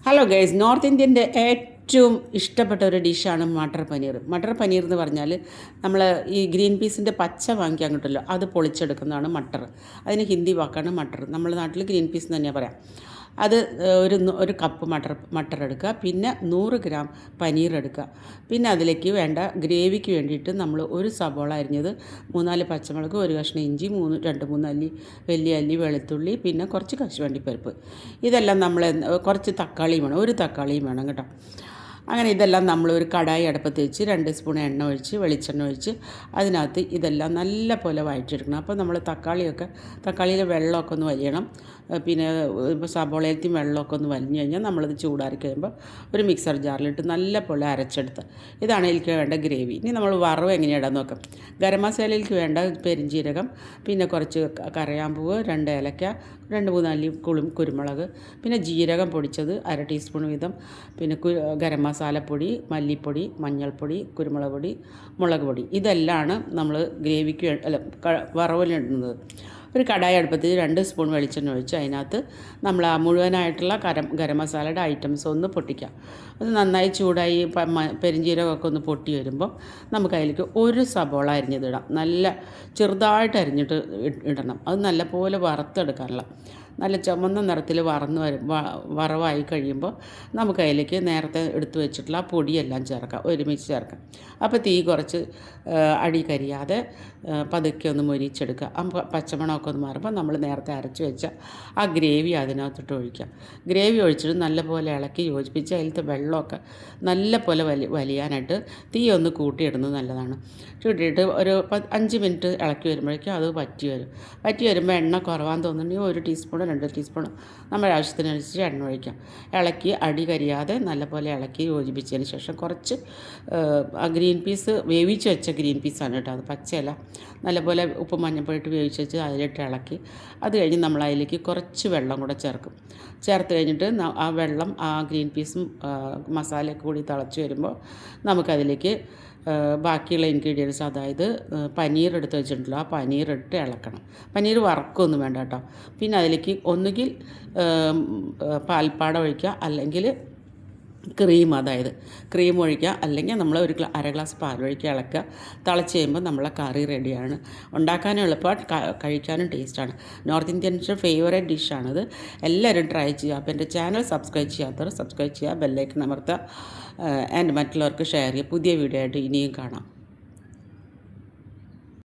Hello guys, north ഇന്ത്യൻ്റെ ഏറ്റവും ഇഷ്ടപ്പെട്ട ഒരു ഡിഷാണ് മട്ടർ പനീർ. മട്ടർ പനീർ എന്ന് പറഞ്ഞാൽ നമ്മൾ ഈ ഗ്രീൻ പീസിൻ്റെ പച്ച വാങ്ങിക്കാൻ കിട്ടുമല്ലോ, അത് പൊളിച്ചെടുക്കുന്നതാണ് മട്ടർ. അതിന് ഹിന്ദി വാക്കാണ് മട്ടർ. നമ്മുടെ നാട്ടിൽ ഗ്രീൻ പീസ് എന്ന് തന്നെയാണ് പറയാം. അത് ഒരു കപ്പ് മട്ടർ എടുക്കുക, പിന്നെ 100 ഗ്രാം പനീർ എടുക്കുക. പിന്നെ അതിലേക്ക് വേണ്ട ഗ്രേവിക്ക് വേണ്ടിയിട്ട് നമ്മൾ ഒരു സവോള അരിഞ്ഞത്, 3-4 പച്ചമുളക്, ഒരു കഷ്ണം ഇഞ്ചി, 2-3 അല്ലി വലിയ അല്ലി വെളുത്തുള്ളി, പിന്നെ കുറച്ച് കശുവണ്ടിപ്പരിപ്പ്. ഇതെല്ലാം നമ്മൾ കുറച്ച് തക്കാളിയും വേണം, ഒരു തക്കാളിയും വേണം കേട്ടോ. അങ്ങനെ ഇതെല്ലാം നമ്മൾ ഒരു കടായി അടുപ്പത്ത് വെച്ച് 2 സ്പൂൺ എണ്ണ ഒഴിച്ച് വെളിച്ചെണ്ണ ഒഴിച്ച് അതിനകത്ത് ഇതെല്ലാം നല്ല പോലെ വഴറ്റിയെടുക്കണം. അപ്പോൾ നമ്മൾ തക്കാളിയിലെ വെള്ളമൊക്കെ ഒന്ന് വലിയണം. പിന്നെ ഇപ്പോൾ സബോളയിലത്തെ വെള്ളമൊക്കെ ഒന്ന് വലിഞ്ഞു കഴിഞ്ഞാൽ നമ്മളത് ചൂടാറി കഴിയുമ്പോൾ ഒരു മിക്സർ ജാറിലിട്ട് നല്ല പോലെ അരച്ചെടുത്ത്. ഇതാണ് എനിക്ക് വേണ്ട ഗ്രേവി. ഇനി നമ്മൾ വറവ് എങ്ങനെയാണ് ഇടാൻ നോക്കാം. ഗരം മസാലയിലേക്ക് വേണ്ട പെരിഞ്ജീരകം, പിന്നെ കുറച്ച് കറിയാമ്പൂവ്, 2 ഏലക്ക, 2-3 അല്ലി കുരുമുളക്, പിന്നെ ജീരകം പൊടിച്ചത് 1/2 ടീസ്പൂൺ വീതം, പിന്നെ ഗരം മസാലപ്പൊടി, മല്ലിപ്പൊടി, മഞ്ഞൾപ്പൊടി, കുരുമുളക് പൊടി, മുളക് പൊടി. ഇതെല്ലാം നമ്മൾ ഗ്രേവിക്ക് വറവിലിടുന്നത്. ഒരു കടായി അടുപ്പത്തിൽ 2 സ്പൂൺ വെളിച്ചെണ്ണ ഒഴിച്ച് അതിനകത്ത് നമ്മൾ ആ മുഴുവനായിട്ടുള്ള ഗരം മസാലയുടെ ഐറ്റംസ് ഒന്ന് പൊട്ടിക്കാം. അത് നന്നായി ചൂടായി പെരിഞ്ജീരകമൊക്കെ ഒന്ന് പൊട്ടി വരുമ്പോൾ നമുക്ക് അതിലേക്ക് ഒരു സബോള അരിഞ്ഞതിടാം. നല്ല ചെറുതായിട്ട് അരിഞ്ഞിട്ട് ഇടണം. അത് നല്ലപോലെ വറുത്തെടുക്കാനുള്ള നല്ല ചുമന്ന നിറത്തിൽ വറവായി കഴിയുമ്പോൾ നമുക്ക് അതിലേക്ക് നേരത്തെ എടുത്തു വെച്ചിട്ടുള്ള ആ പൊടിയെല്ലാം ഒരുമിച്ച് ചേർക്കാം. അപ്പോൾ തീ കുറച്ച് അടി കരിയാതെ പതുക്കെ ഒന്ന് മൊരിച്ചെടുക്കുക. ആ പച്ചമണമൊക്കെ ഒന്ന് മാറുമ്പോൾ നമ്മൾ നേരത്തെ അരച്ച് വെച്ച ആ ഗ്രേവി അതിനകത്തോട്ട് ഒഴിക്കാം. ഗ്രേവി ഒഴിച്ചിട്ട് നല്ലപോലെ ഇളക്കി യോജിപ്പിച്ച് അതിലത്തെ വെള്ളമൊക്കെ നല്ലപോലെ വലിയാനായിട്ട് തീ ഒന്ന് കൂട്ടിയിടുന്നത് നല്ലതാണ്. കൂട്ടിയിട്ട് ഒരു 5 മിനിറ്റ് ഇളക്കി വരുമ്പോഴേക്കും അത് വറ്റി വരുമ്പോൾ എണ്ണ കുറവാന്ന് തോന്നുന്നുണ്ടെങ്കിൽ 1 ടീസ്പൂൺ 2 ടീസ്പൂൺ നമ്മുടെ ആവശ്യത്തിനനുസരിച്ച് എണ്ണ ഒഴിക്കാം. ഇളക്കി അടി കരിയാതെ നല്ലപോലെ ഇളക്കി യോജിപ്പിച്ചതിന് ശേഷം കുറച്ച് ആ ഗ്രീൻ പീസ് വേവിച്ച് വെച്ച ഗ്രീൻ പീസാണ് കേട്ടോ, അത് പച്ചയല്ല. നല്ലപോലെ ഉപ്പ് മഞ്ഞൾപ്പൊടിയിട്ട് വേവിച്ച് വെച്ച് അതിലിട്ട് ഇളക്കി അത് കഴിഞ്ഞ് നമ്മൾ അതിലേക്ക് കുറച്ച് വെള്ളം കൂടെ ചേർത്ത് കഴിഞ്ഞിട്ട് ആ വെള്ളം ആ ഗ്രീൻ പീസും മസാലയൊക്കെ കൂടി തിളച്ച് വരുമ്പോൾ നമുക്കതിലേക്ക് ബാക്കിയുള്ള ഇൻഗ്രീഡിയൻസ്, അതായത് പനീർ എടുത്ത് വെച്ചിട്ടുണ്ടല്ലോ, ആ പനീർ ഇട്ട് ഇളക്കണം. പനീർ വറക്കൊന്നും വേണ്ട കേട്ടോ. പിന്നെ അതിലേക്ക് ഒന്നുകിൽ പാൽപ്പാട ഒഴിക്കുക, അല്ലെങ്കിൽ അതായത് ക്രീം ഒഴിക്കുക, അല്ലെങ്കിൽ നമ്മൾ ഒരു 1/2 ഗ്ലാസ് പാലൊഴിക്കുക, ഇളക്കുക. തിളച്ച് കഴിയുമ്പോൾ നമ്മളെ കറി റെഡിയാണ്. ഉണ്ടാക്കാനും എളുപ്പമാണ്, കഴിക്കാനും ടേസ്റ്റാണ്. നോർത്ത് ഇന്ത്യൻസ് ഫേവറേറ്റ് ഡിഷാണിത്. എല്ലാവരും ട്രൈ ചെയ്യുക. അപ്പോൾ എൻ്റെ ചാനൽ സബ്സ്ക്രൈബ് ചെയ്യാത്തവർ സബ്സ്ക്രൈബ് ചെയ്യുക, ബെല്ലൈക്കൺ അമർത്തുക, ആൻഡ് മറ്റുള്ളവർക്ക് ഷെയർ ചെയ്യുക. പുതിയ വീഡിയോ ആയിട്ട് ഇനിയും കാണാം.